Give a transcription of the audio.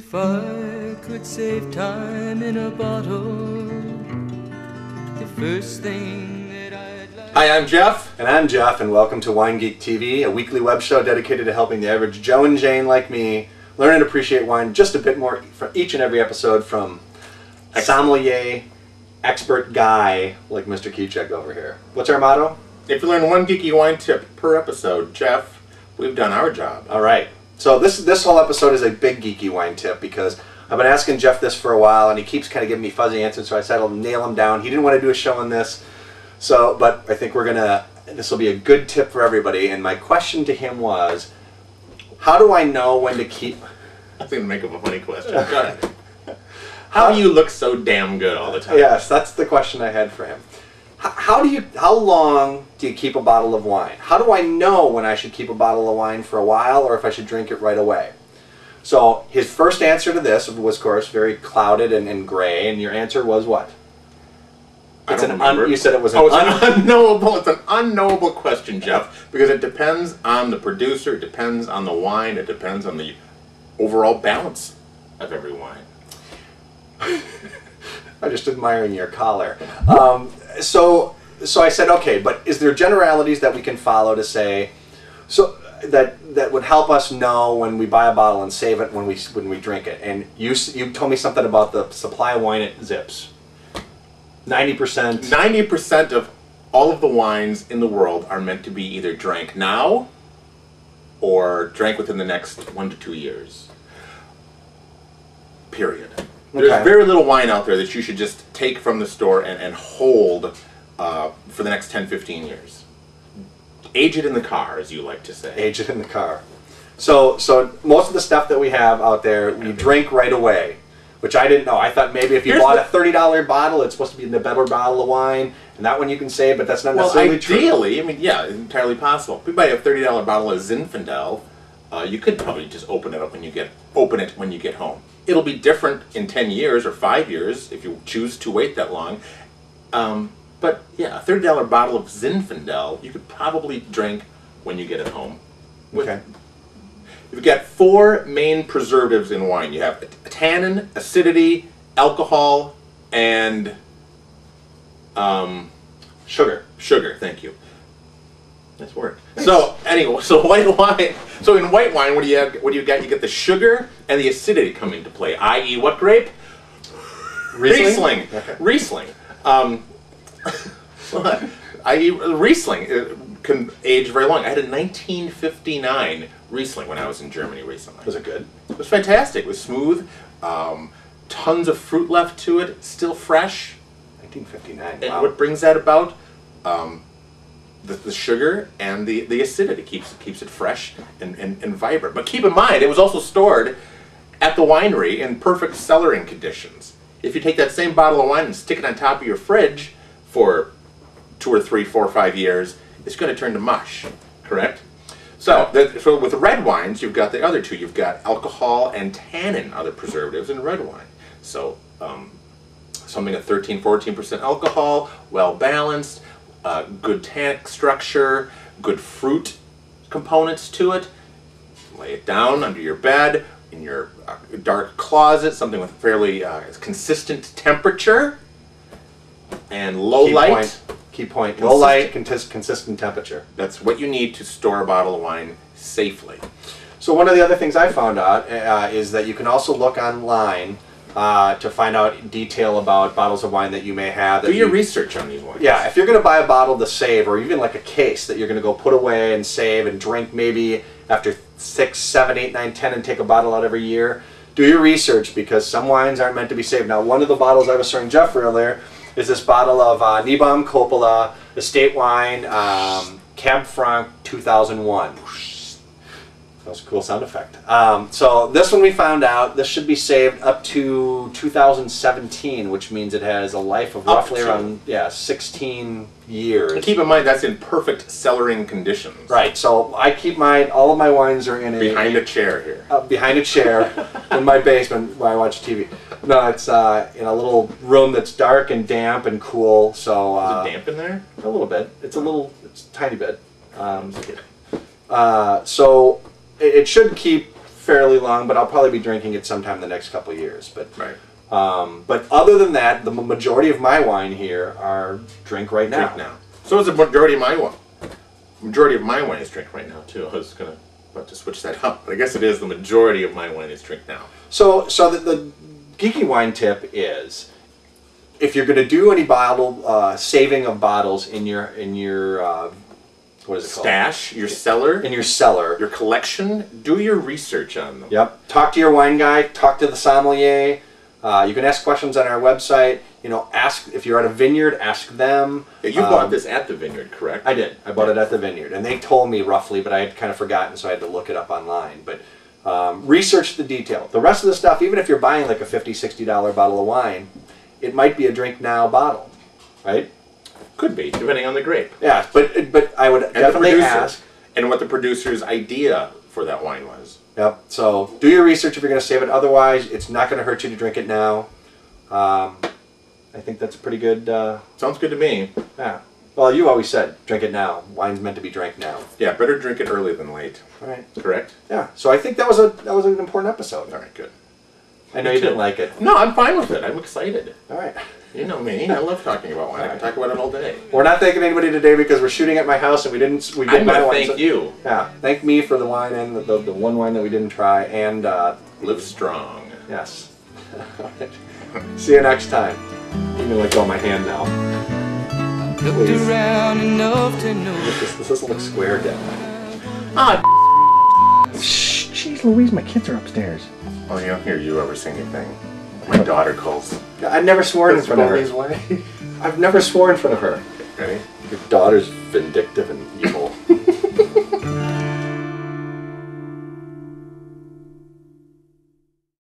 If I could save time in a bottle, the first thing that I'd like... Hi, I'm Jeff. And I'm Jeff, and welcome to Wine Geek TV, a weekly web show dedicated to helping the average Joe and Jane like me learn and appreciate wine just a bit more for each and every episode from a sommelier, expert guy like Mr. Keycheck over here. What's our motto? If you learn one geeky wine tip per episode, Jeff, we've done our job. All right. So this whole episode is a big geeky wine tip because I've been asking Jeff this for a while and he keeps kind of giving me fuzzy answers, so I said I'll nail him down. He didn't want to do a show on this, but I think this will be a good tip for everybody. And my question to him was, how do I know when to keep... I was going to make up a funny question. Go ahead. How do you look so damn good all the time? Yes, that's the question I had for him. How long do you keep a bottle of wine? How do I know when I should keep a bottle of wine for a while or if I should drink it right away? So his first answer to this was, of course, very clouded and gray, and your answer was what? I don't remember. You said it was it's an unknowable. It's an unknowable question, Jeff, because it depends on the producer, it depends on the wine, it depends on the overall balance of every wine. I'm just admiring your collar. So I said, okay, but is there generalities that we can follow to say, so that would help us know when we buy a bottle and save it when we drink it? And you told me something about the supply of wine at Zips. 90%. 90% of all of the wines in the world are meant to be either drank now or drank within the next 1 to 2 years. Period. There's very little wine out there that you should just take from the store and hold for the next 10, 15 years. Age it in the car, as you like to say. Age it in the car. So most of the stuff that we have out there, you drink right away, which I didn't know. I thought maybe if you bought a $30 bottle, it's supposed to be the better bottle of wine, and that one you can save, but that's not necessarily true. Well, ideally, I mean, yeah, it's entirely possible. If you buy a $30 bottle of Zinfandel, you could probably just open it when you get home. It'll be different in 10 years or 5 years if you choose to wait that long. But yeah, a $30 bottle of Zinfandel you could probably drink when you get it home. Okay. You've got 4 main preservatives in wine. You have tannin, acidity, alcohol, and sugar. Sugar, thank you. Nice work. So anyway, white wine. So in white wine, what do you got? You get the sugar and the acidity come into play. I.e., what grape? Riesling. Okay. Riesling. I.e., Riesling can age very long. I had a 1959 Riesling when I was in Germany recently. Was it good? It was fantastic. It was smooth. Tons of fruit left to it. Still fresh. 1959. Wow. And what brings that about? The sugar and the acidity keeps it fresh and vibrant. But keep in mind, it was also stored at the winery in perfect cellaring conditions. If you take that same bottle of wine and stick it on top of your fridge for 2 or 3, 4, 5 years, it's going to turn to mush, correct? So with red wines, you've got the other two. You've got alcohol and tannin, other preservatives in red wine. So something at 13, 14% alcohol, well balanced, good tannic structure, good fruit components to it. Lay it down under your bed, in your dark closet, something with fairly consistent temperature and low light. Key point. Low light, consistent temperature. That's what you need to store a bottle of wine safely. So one of the other things I found out is that you can also look online to find out detail about bottles of wine that you may have. Do your research on these wines. Yeah, if you're going to buy a bottle to save, or even like a case that you're going to go put away and save and drink maybe after 6, 7, 8, 9, 10 and take a bottle out every year, do your research because some wines aren't meant to be saved. Now, one of the bottles I was showing Jeff earlier is this bottle of Niebaum Coppola Estate Wine Cab Franc 2001. That was a cool sound effect. So this one we found out, this should be saved up to 2017, which means it has a life of roughly around 16 years. And keep in mind that's in perfect cellaring conditions. Right, so I keep all of my wines are in behind a chair here. Behind a chair in my basement where I watch TV. No, it's in a little room that's dark and damp and cool. So is it damp in there? A little bit. It's a tiny bit. So it should keep fairly long, but I'll probably be drinking it sometime in the next couple of years. But Right. but other than that, the majority of my wine here are drink right now. Drink now. So is the majority of my wine. Majority of my wine is drink right now too. I was about to switch that up, but I guess it is the majority of my wine is drink now. So the geeky wine tip is, if you're going to do any bottle saving of bottles in your what is it called? Stash, your cellar, In your cellar. your collection, do your research on them. Yep. Talk to your wine guy. Talk to the sommelier. You can ask questions on our website. You know, ask if you're at a vineyard. Ask them. Yeah, you bought this at the vineyard, correct? I did. I bought it at the vineyard, and they told me roughly, but I had kind of forgotten, so I had to look it up online. But research the detail. The rest of the stuff, even if you're buying like a $50, $60 bottle of wine, it might be a drink now bottle, right? Could be, depending on the grape. Yeah, but I would And the definitely producer. ask. And what the producer's idea for that wine was. Yep. So do your research if you're going to save it. Otherwise, it's not going to hurt you to drink it now. I think that's a pretty good. Sounds good to me. Yeah. Well, you always said drink it now. Wine's meant to be drank now. Yeah, better drink it early than late. All right. Correct? Yeah. So I think that was an important episode. All right, good. I know you didn't like it. No, I'm fine with it. I'm excited. All right. You know me. I love talking about wine. I can talk about it all day. We're not thanking anybody today because we're shooting at my house and we didn't I'm buy going wine. to thank you. Yeah. Thank me for the wine and the one wine that we didn't try and Live strong. yes. All right. See you next time. I'm gonna let go of my hand now. Looked Please. around enough to know. This doesn't look square again. Ah, Shh, jeez Louise, my kids are upstairs. well, you don't hear you ever say anything. My daughter calls. I've never sworn in That's front of Bobby's her. way. I've never sworn in front of her. Ready? Your daughter's vindictive and